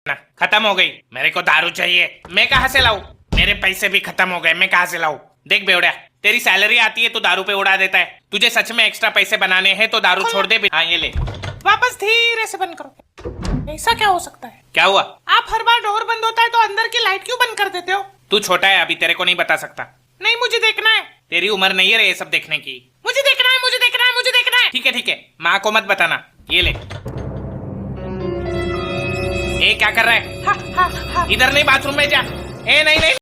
ना खत्म हो गई। मेरे को दारू चाहिए। मैं कहाँ से लाऊं? मेरे पैसे भी खत्म हो गए, मैं कहाँ से लाऊं? देख बेवड़िया, तेरी सैलरी आती है तो दारू पे उड़ा देता है। तुझे सच में एक्स्ट्रा पैसे बनाने हैं तो दारू छोड़ दे। हाँ ये ले। वापस धीरे से बंद करो। ऐसा क्या हो सकता है? क्या हुआ? आप हर बार डोर बंद होता है तो अंदर की लाइट क्यों बंद कर देते हो? तू छोटा है, अभी तेरे को नहीं बता सकता। नहीं मुझे देखना है। तेरी उम्र नहीं है रे ये सब देखने की। मुझे देखना है, मुझे देखना है, मुझे देखना है। ठीक है, माँ को मत बताना। ये ले। ए क्या कर रहा है? इधर नहीं, बाथरूम में जा। ए नहीं नहीं